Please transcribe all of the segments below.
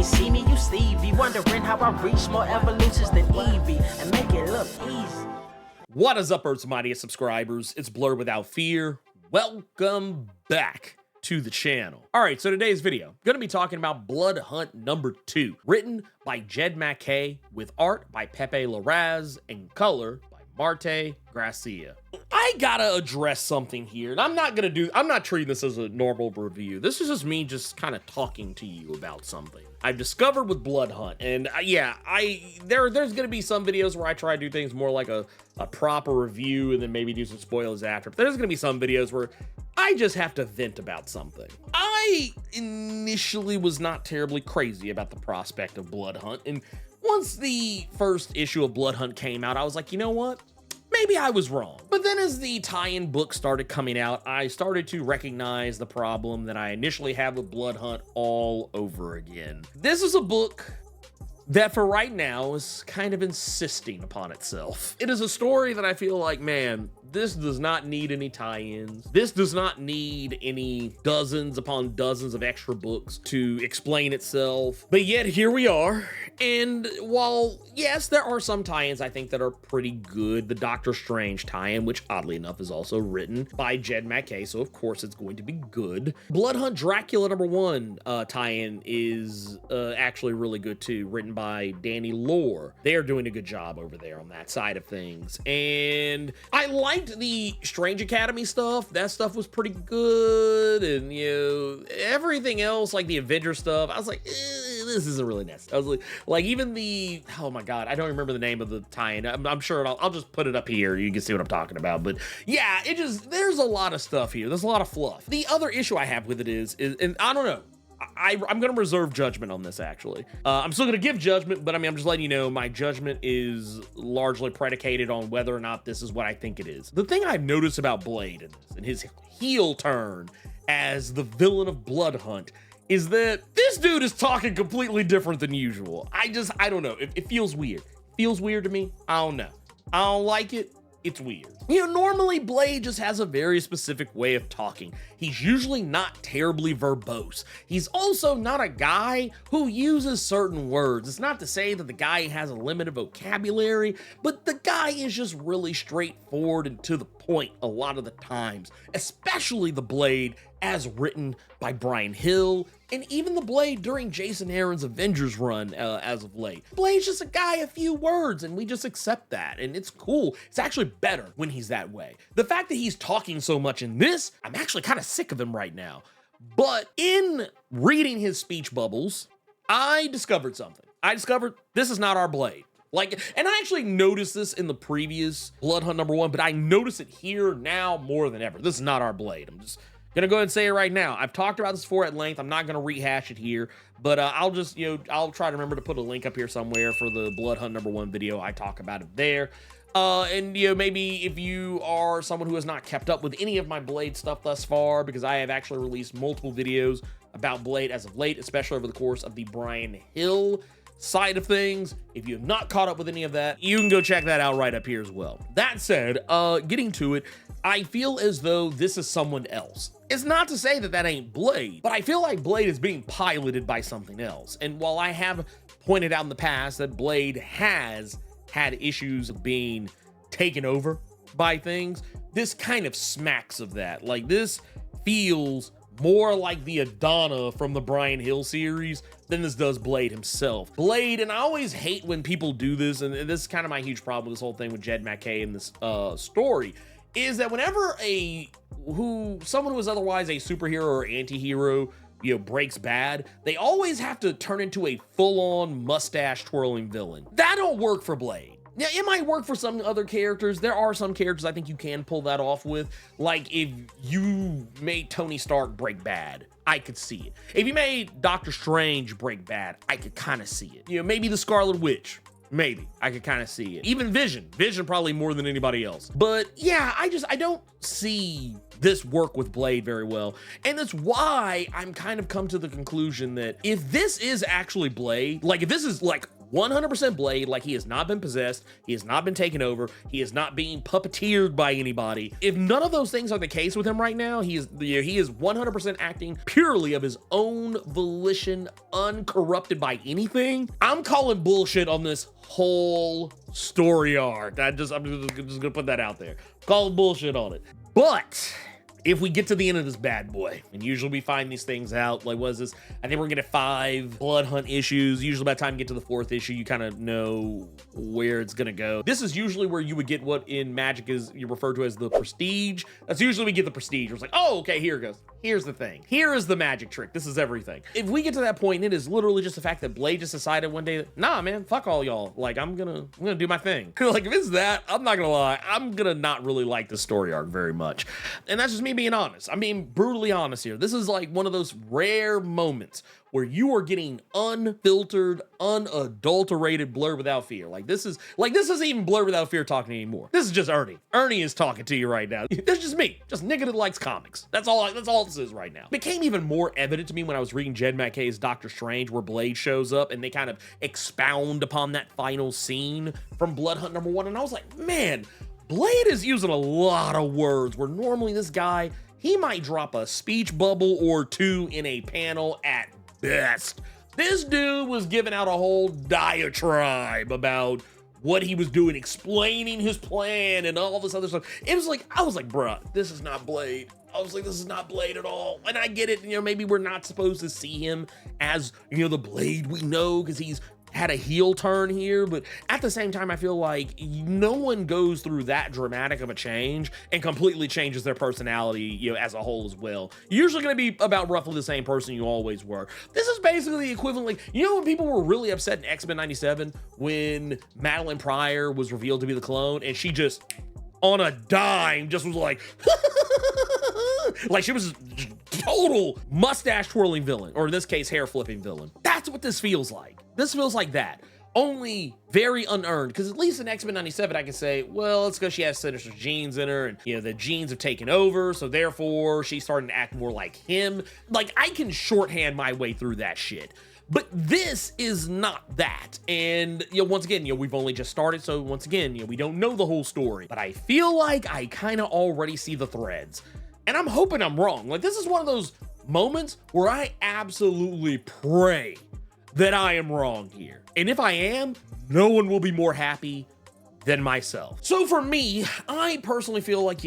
ain't see me, you Stevie. Wondering how I reach more evolutions than Eevee and make it look easy. What is up, Earth's mightiest subscribers? It's Blerd without fear. Welcome back to the channel. All right, so today's video, gonna be talking about Bloodhunt number 2, written by Jed MacKay, with art by Pepe Larraz and color by Marte Gracia. I gotta address something here, and I'm not treating this as a normal review. This is just me just kind of talking to you about something I've discovered with Bloodhunt. And there's gonna be some videos where I try to do things more like a proper review and then maybe do some spoilers after. But there's gonna be some videos where I just have to vent about something. I initially was not terribly crazy about the prospect of Bloodhunt, and once the first issue of Bloodhunt came out, I was like, you know what? Maybe I was wrong. But then as the tie-in book started coming out, I started to recognize the problem that I initially had with Bloodhunt all over again. This is a book that for right now is kind of insisting upon itself. It is a story that I feel like, man, this does not need any tie-ins. This does not need any dozens upon dozens of extra books to explain itself. But yet here we are. And while, yes, there are some tie-ins I think that are pretty good. The Doctor Strange tie-in, which oddly enough is also written by Jed MacKay, so of course it's going to be good. Bloodhunt Dracula number 1 tie-in is actually really good too, written by Danny Lore. They're doing a good job over there on that side of things. And I liked the Strange Academy stuff. That stuff was pretty good. And, you know, everything else, like the Avenger stuff, I was like, this isn't really necessary. I was like even the, oh my God, I don't remember the name of the tie-in. I'm sure I'll just put it up here. You can see what I'm talking about. But yeah, there's a lot of stuff here. There's a lot of fluff. The other issue I have with it is and I don't know, I'm going to reserve judgment on this, actually. I'm still going to give judgment, but I mean, I'm just letting you know my judgment is largely predicated on whether or not this is what I think it is. The thing I've noticed about Blade and his heel turn as the villain of Bloodhunt is that this dude is talking completely different than usual. I don't know. It feels weird. It feels weird to me. I don't know. I don't like it. It's weird. You know, normally Blade just has a very specific way of talking. He's usually not terribly verbose. He's also not a guy who uses certain words. It's not to say that the guy has a limited vocabulary, but the guy is just really straightforward and to the point a lot of the times, especially the Blade as written by Brian Hill, and even the Blade during Jason Aaron's Avengers run as of late. Blade's just a guy, a few words, and we just accept that, and it's cool. It's actually better when he's that way. The fact that he's talking so much in this, I'm actually kind of sick of him right now. But in reading his speech bubbles, I discovered something. I discovered this is not our Blade. And I actually noticed this in the previous Bloodhunt number 1, but I notice it here now more than ever. This is not our Blade. I'm just gonna go ahead and say it right now. I've talked about this before at length. I'm not gonna rehash it here, but I'll just, I'll try to remember to put a link up here somewhere for the Bloodhunt number 1 video. I talk about it there. And maybe if you are someone who has not kept up with any of my Blade stuff thus far, because I have actually released multiple videos about Blade as of late, especially over the course of the Brian Hill side of things. If you have not caught up with any of that, you can go check that out right up here as well. That said, getting to it, I feel as though this is someone else. It's not to say that that ain't Blade, but I feel like Blade is being piloted by something else. And while I have pointed out in the past that Blade has had issues of being taken over by things, this kind of smacks of that. Like, this feels more like the Adana from the Brian Hill series than this does Blade himself. Blade, and I always hate when people do this, and this is kind of my huge problem with this whole thing with Jed MacKay in this story, is that whenever someone who is otherwise a superhero or anti-hero, breaks bad, they always have to turn into a full-on mustache twirling villain. That don't work for Blade. Yeah, it might work for some other characters. There are some characters I think you can pull that off with. Like if you made Tony Stark break bad, I could see it. If you made Doctor Strange break bad, I could kind of see it. Maybe the Scarlet Witch. Maybe. I could kind of see it. Even Vision. Vision probably more than anybody else. But yeah, I don't see this work with Blade very well. And that's why I'm kind of come to the conclusion that if this is actually Blade, like if this is like 100% Blade, like he has not been possessed, he has not been taken over, he is not being puppeteered by anybody. If none of those things are the case with him right now, he is 100% acting purely of his own volition, uncorrupted by anything. I'm calling bullshit on this whole story arc. I'm just gonna put that out there. Calling bullshit on it. But if we get to the end of this bad boy, and usually we find these things out, like, what is this? I think we're gonna get 5 blood hunt issues. Usually by the time you get to the 4th issue, you kind of know where it's gonna go. This is usually where you would get what in Magic is you refer to as the prestige. That's usually we get the prestige. It's like, oh, okay, here it goes. Here's the thing. Here is the magic trick. This is everything. If we get to that point, it is literally just the fact that Blade just decided one day that, nah, man, fuck all y'all. Like, I'm gonna do my thing. Like, if it's that, I'm not gonna lie, I'm gonna not really like the story arc very much. And that's just me being honest. I'm being brutally honest here. This is like one of those rare moments where you are getting unfiltered, unadulterated Blerd without fear. This isn't even Blerd without fear talking anymore. This is just Ernie. Ernie is talking to you right now. That's just me, just nigga that likes comics. That's all this is right now. It became even more evident to me when I was reading Jed MacKay's Doctor Strange, where Blade shows up and they kind of expound upon that final scene from Blood Hunt #1. And I was like, man, Blade is using a lot of words where normally this guy, he might drop a speech bubble or two in a panel at best. This dude was giving out a whole diatribe about what he was doing, explaining his plan and all this other stuff. It was like, I was like, bruh, this is not Blade. I was like, this is not Blade at all. And I get it, maybe we're not supposed to see him as, the Blade we know because he's had a heel turn here, but at the same time, I feel like no one goes through that dramatic of a change and completely changes their personality, as a whole as well. You're usually going to be about roughly the same person you always were. This is basically the equivalent, like, when people were really upset in X-Men 97 when Madeline Pryor was revealed to be the clone and she just, on a dime, just was like, like she was total mustache twirling villain, or in this case, hair flipping villain. That's what this feels like. This feels like that, only very unearned, because at least in X-Men 97, I can say, well, it's because she has Sinister's genes in her, and, the genes have taken over, so therefore, she's starting to act more like him. Like, I can shorthand my way through that shit. But this is not that. And, once again, we've only just started, so once again, we don't know the whole story. But I feel like I kind of already see the threads. And I'm hoping I'm wrong. Like, this is one of those moments where I absolutely pray that I am wrong here. And if I am, no one will be more happy than myself. So for me, I personally feel like,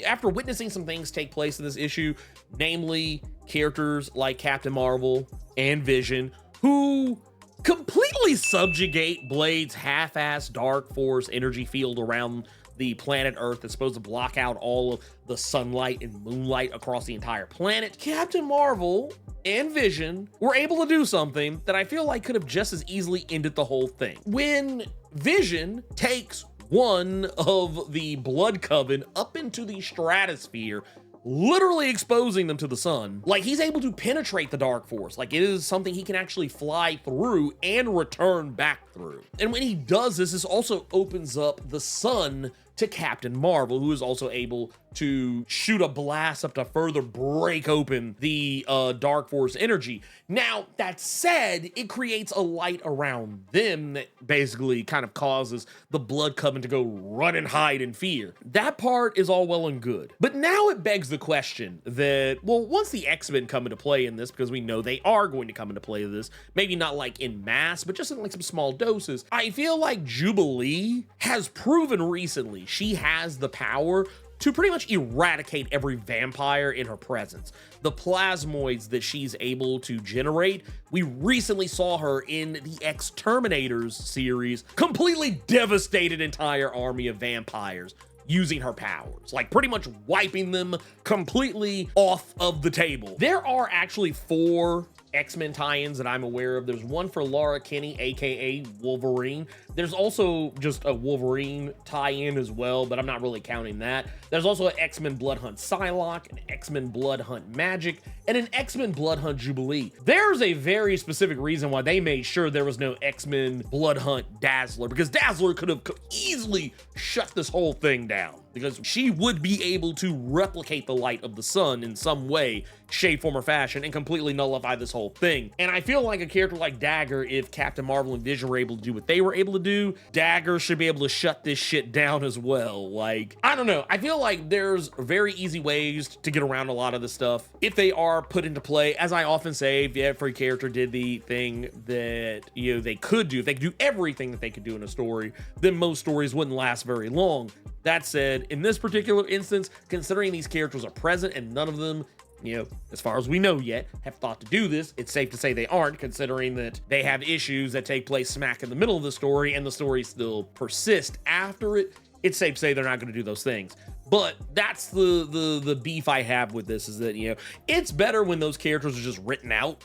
after witnessing some things take place in this issue, namely characters like Captain Marvel and Vision, who completely subjugate Blade's half-ass dark force energy field around the planet Earth that's supposed to block out all of the sunlight and moonlight across the entire planet. Captain Marvel and Vision were able to do something that I feel like could have just as easily ended the whole thing. When Vision takes one of the Blood Coven up into the stratosphere, literally exposing them to the sun, like, he's able to penetrate the dark force. Like, it is something he can actually fly through and return back through. And when he does this, this also opens up the sun to Captain Marvel, who is also able to shoot a blast up to further break open the dark force energy. Now, that said, it creates a light around them that basically kind of causes the Blood Coven to go run and hide in fear. That part is all well and good. But now it begs the question that, well, once the X-Men come into play in this, because we know they are going to come into play in this, maybe not like in mass, but just in like some small doses, I feel like Jubilee has proven recently she has the power to pretty much eradicate every vampire in her presence. The plasmoids that she's able to generate, we recently saw her in the X-Terminators series completely devastate an entire army of vampires using her powers, like pretty much wiping them completely off of the table. There are actually 4 X-Men tie-ins that I'm aware of. There's one for Laura Kinney, aka Wolverine. There's also just a Wolverine tie-in as well, but I'm not really counting that. There's also an X-Men Blood Hunt Psylocke, an X-Men Blood Hunt Magic, and an X-Men Blood Hunt Jubilee. There's a very specific reason why they made sure there was no X-Men Blood Hunt Dazzler, because Dazzler could have easily shut this whole thing down. because she would be able to replicate the light of the sun in some way, shape, form, or fashion and completely nullify this whole thing. And I feel like a character like Dagger, if Captain Marvel and Vision were able to do what they were able to do, Dagger should be able to shut this shit down as well. Like, I don't know. I feel like there's very easy ways to get around a lot of this stuff if they are put into play. As I often say, if every character did the thing that, you know, they could do, if they could do everything that they could do in a story, then most stories wouldn't last very long. That said, in this particular instance, considering these characters are present and none of them, you know, as far as we know yet, have thought to do this, it's safe to say they aren't, considering that they have issues that take place smack in the middle of the story and the story still persists after it. It's safe to say they're not going to do those things. But that's the beef I have with this, is that, you know, it's better when those characters are just written out.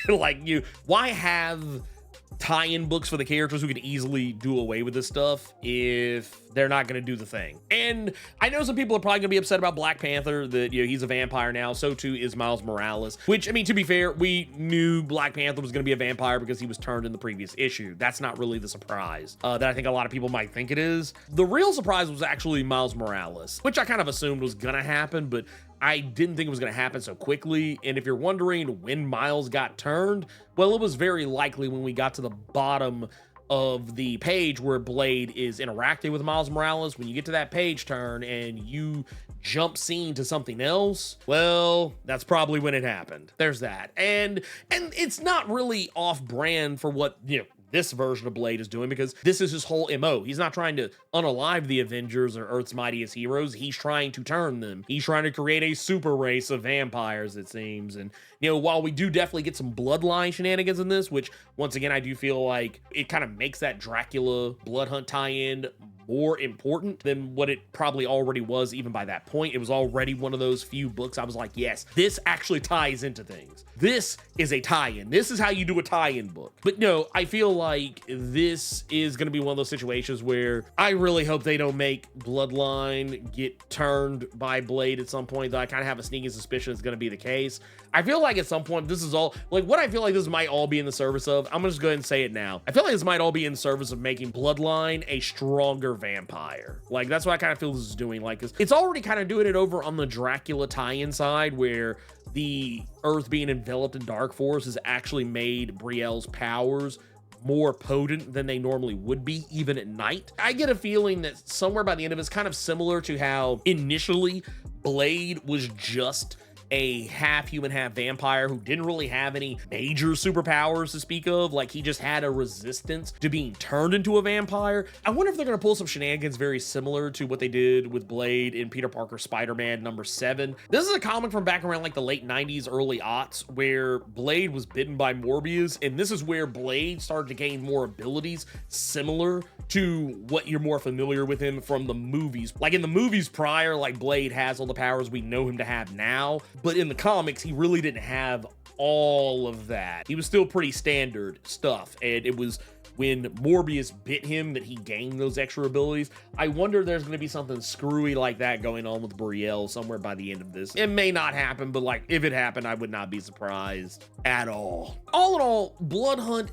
Like, why have tie-in books for the characters who can easily do away with this stuff if they're not going to do the thing? And I know some people are probably going to be upset about Black Panther, that, you know, he's a vampire now. So too is Miles Morales, which, I mean, to be fair, we knew Black Panther was going to be a vampire because he was turned in the previous issue. That's not really the surprise that I think a lot of people might think it is. The real surprise was actually Miles Morales, which I kind of assumed was going to happen, but I didn't think it was going to happen so quickly. And if you're wondering when Miles got turned, well, it was very likely when we got to the bottom of the page where Blade is interacting with Miles Morales. When you get to that page turn and you jump scene to something else, well, that's probably when it happened. There's that. And it's not really off brand for what, you know, this version of Blade is doing, because this is his whole MO. He's not trying to unalive the Avengers or Earth's mightiest heroes. He's trying to turn them. He's trying to create a super race of vampires, it seems. And, you know, while we do definitely get some bloodline shenanigans in this, which once again, I do feel like it kind of makes that Dracula bloodhunt tie-in more important than what it probably already was. Even by that point, it was already one of those few books I was like, yes, this actually ties into things. This is a tie-in. This is how you do a tie-in book. But no, I feel like this is going to be one of those situations where I really hope they don't make Bloodline get turned by Blade at some point, though I kind of have a sneaking suspicion it's going to be the case. I feel like at some point, this is all, like, what I feel like this might all be in the service of, I'm gonna just go ahead and say it now. I feel like this might all be in the service of making Bloodline a stronger vampire. Like, that's what I kind of feel this is doing. Like, it's already kind of doing it over on the Dracula tie-in side, where the Earth being enveloped in dark force has actually made Brielle's powers more potent than they normally would be, even at night. I get a feeling that somewhere by the end of it's kind of similar to how initially Blade was just a half human, half vampire who didn't really have any major superpowers to speak of. Like, he just had a resistance to being turned into a vampire. I wonder if they're gonna pull some shenanigans very similar to what they did with Blade in Peter Parker Spider-Man #7. This is a comic from back around like the late 90s, early aughts, where Blade was bitten by Morbius, and this is where Blade started to gain more abilities similar to what you're more familiar with him from the movies. Like, in the movies prior, like, Blade has all the powers we know him to have now, but in the comics, he really didn't have all of that. He was still pretty standard stuff, and it was when Morbius bit him that he gained those extra abilities. I wonder if there's going to be something screwy like that going on with Brielle somewhere by the end of this. It may not happen, but, like, if it happened, I would not be surprised at all. All in all, Bloodhunt,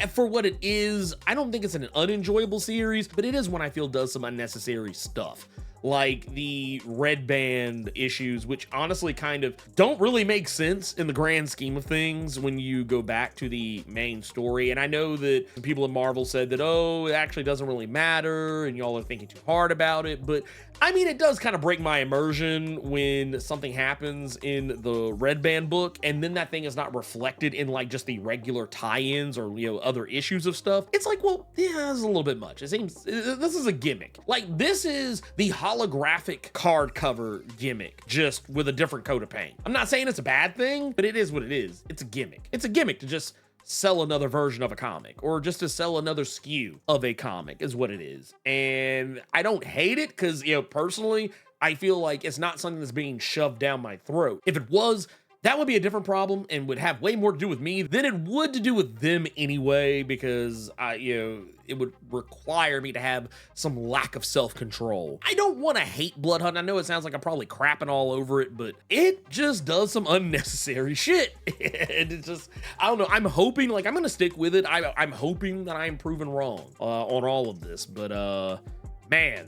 for what it is, I don't think it's an unenjoyable series, but it is one I feel does some unnecessary stuff. Like the Red Band issues, which honestly kind of don't really make sense in the grand scheme of things when you go back to the main story. And I know that some people in Marvel said that, oh, it actually doesn't really matter and y'all are thinking too hard about it. But I mean, it does kind of break my immersion when something happens in the Red Band book and then that thing is not reflected in like just the regular tie-ins or, you know, other issues of stuff. It's like, well, yeah, this is a little bit much. It seems this is a gimmick. Like, this is the holographic card cover gimmick, just with a different coat of paint. I'm not saying it's a bad thing, but it is what it is. It's a gimmick. It's a gimmick to just sell another version of a comic, or just to sell another SKU of a comic is what it is. And I don't hate it because, you know, personally, I feel like it's not something that's being shoved down my throat. If it was, that would be a different problem and would have way more to do with me than it would to do with them anyway, because it would require me to have some lack of self-control. I don't want to hate Bloodhunt. I know it sounds like I'm probably crapping all over it, but it just does some unnecessary shit. And it's just, I don't know. I'm hoping, like, I'm going to stick with it. I'm hoping that I'm proven wrong on all of this, but man,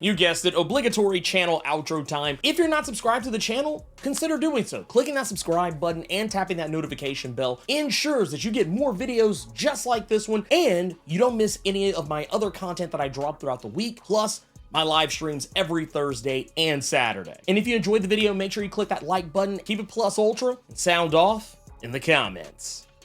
You guessed it, obligatory channel outro time. If you're not subscribed to the channel, consider doing so. Clicking that subscribe button and tapping that notification bell ensures that you get more videos just like this one, and you don't miss any of my other content that I drop throughout the week, plus my live streams every Thursday and Saturday. And if you enjoyed the video, make sure you click that like button, keep it plus ultra, and sound off in the comments.